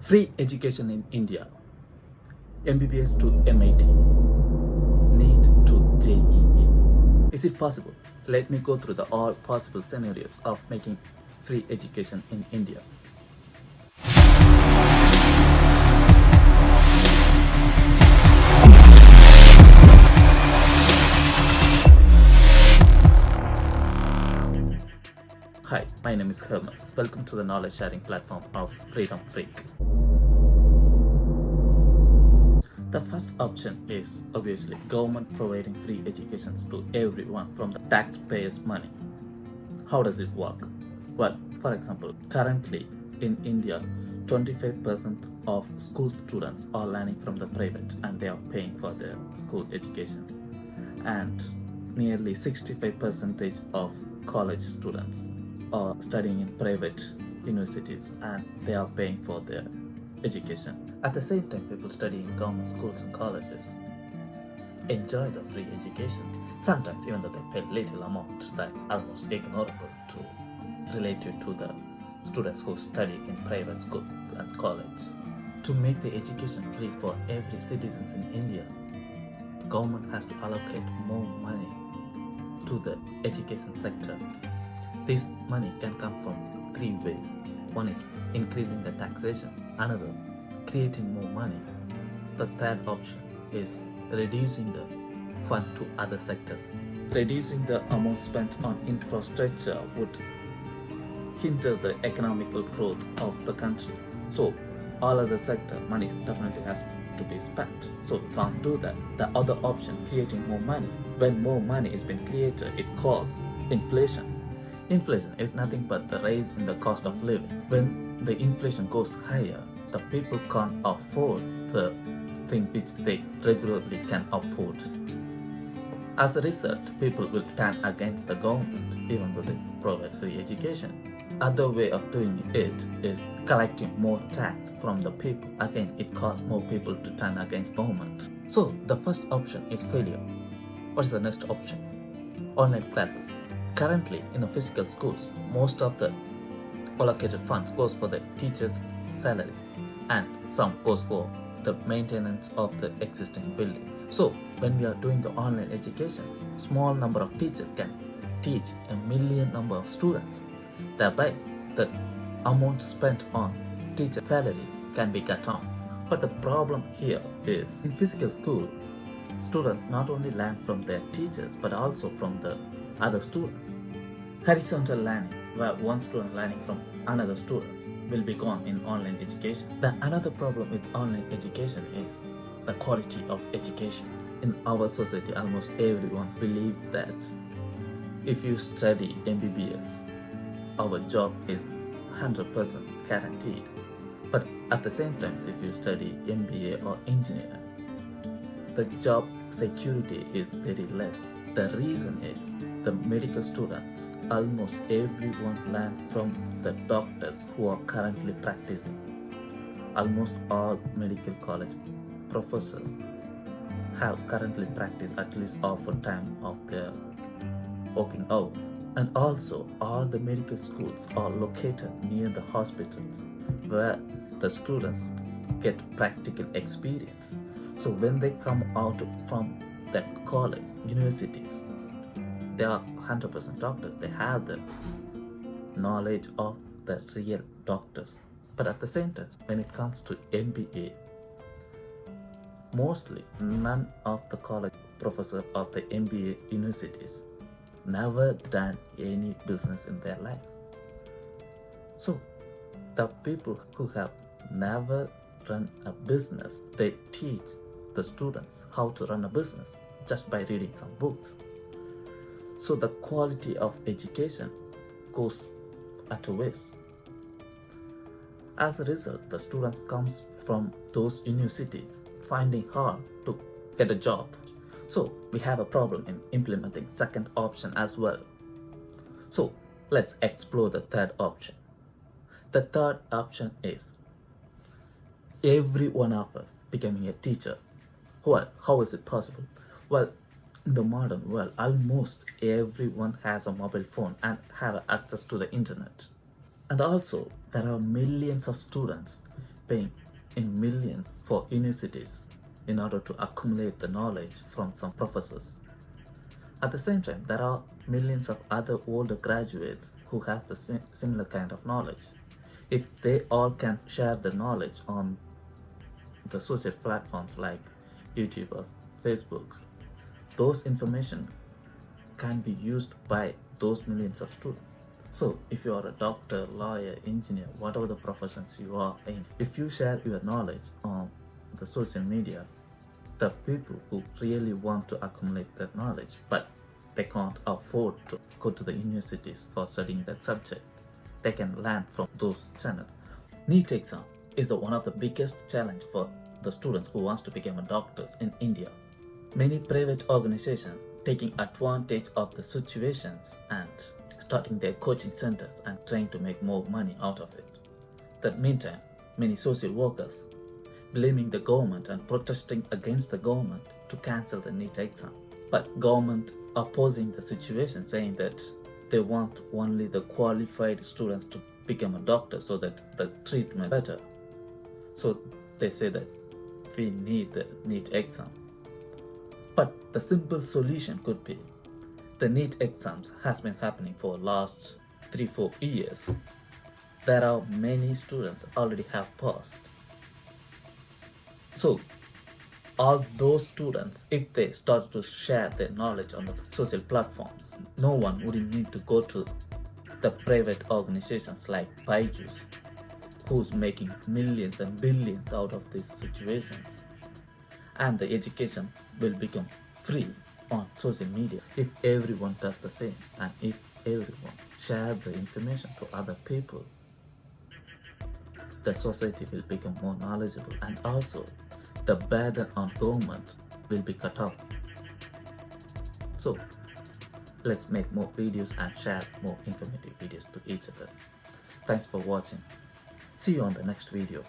Free education in India, MBBS to MIT, NEET to JEE. Is it possible? Let me go through the all possible scenarios of making free education in India. Hi, my name is Hermes. Welcome to the knowledge sharing platform of Freedom Freak. The first option is obviously government providing free educations to everyone from the taxpayers' money. How does it work? Well, for example, currently in India, 25% of school students are learning from the private and they are paying for their school education. And nearly 65% of college students are studying in private universities and they are paying for their education. At the same time, people studying in government schools and colleges enjoy the free education. Sometimes even though they pay little amount, that's almost ignorable to relative to the students who study in private schools and college. To make the education free for every citizen in India, government has to allocate more money to the education sector. This money can come from three ways. One is increasing the taxation, another creating more money. The third option is reducing the fund to other sectors. Reducing the amount spent on infrastructure would hinder the economical growth of the country. So all other sector money definitely has to be spent. So we can't do that. The other option, creating more money. When more money is being created, it causes inflation. Inflation is nothing but the rise in the cost of living. When the inflation goes higher, the people can't afford the thing which they regularly can afford. As a result, people will turn against the government even though they provide free education. Other way of doing it is collecting more tax from the people. Again, it causes more people to turn against government. So the first option is failure. What is the next option? Online classes. Currently, in the physical schools, most of the allocated funds goes for the teachers' salaries and some goes for the maintenance of the existing buildings. So, when we are doing the online educations, small number of teachers can teach a million number of students. Thereby, the amount spent on teacher salary can be cut down. But the problem here is, in physical school, students not only learn from their teachers but also from the other students. Horizontal learning, where one student learning from another student, will be gone in online education. The another problem with online education is the quality of education. In our society, almost everyone believes that if you study MBBS, our job is 100% guaranteed. But at the same time, if you study MBA or engineer, the job security is very less. The reason is the medical students, almost everyone learn from the doctors who are currently practicing. Almost all medical college professors have currently practiced at least half a time of their working hours. And also all the medical schools are located near the hospitals where the students get practical experience. So when they come out from the college, universities, they are 100% doctors. They have the knowledge of the real doctors. But at the same time, when it comes to MBA, mostly none of the college professors of the MBA universities never done any business in their life. So the people who have never run a business, they teach the students how to run a business just by reading some books. So the quality of education goes at a waste. As a result, the students comes from those universities finding hard to get a job. So we have a problem in implementing second option as well. So let's explore the third option. The third option is every one of us becoming a teacher. Well, how is it possible? Well, in the modern world, almost everyone has a mobile phone and have access to the internet. And also, there are millions of students paying in millions for universities in order to accumulate the knowledge from some professors. At the same time, there are millions of other older graduates who has the similar kind of knowledge. If they all can share the knowledge on the social platforms like YouTube or Facebook, those information can be used by those millions of students. So if you are a doctor, lawyer, engineer, whatever the professions you are in, if you share your knowledge on the social media, the people who really want to accumulate that knowledge but they can't afford to go to the universities for studying that subject, they can learn from those channels. NEET exam is one of the biggest challenge for the students who wants to become doctors in India. Many private organizations taking advantage of the situations and starting their coaching centers and trying to make more money out of it. That meantime, many social workers blaming the government and protesting against the government to cancel the NEET exam. But government opposing the situation, saying that they want only the qualified students to become a doctor so that the treatment better. So they say that we need the NEET exam. But the simple solution could be the NEET exams has been happening for last 3-4 years. There are many students already have passed. So all those students, if they start to share their knowledge on the social platforms, no one would need to go to the private organizations like Byju's, who's making millions and billions out of these situations. And the education will become free on social media if everyone does the same, and if everyone shares the information to other people, the society will become more knowledgeable, and also the burden on government will be cut off. So let's make more videos and share more informative videos to each other. Thanks for watching. See you on the next video.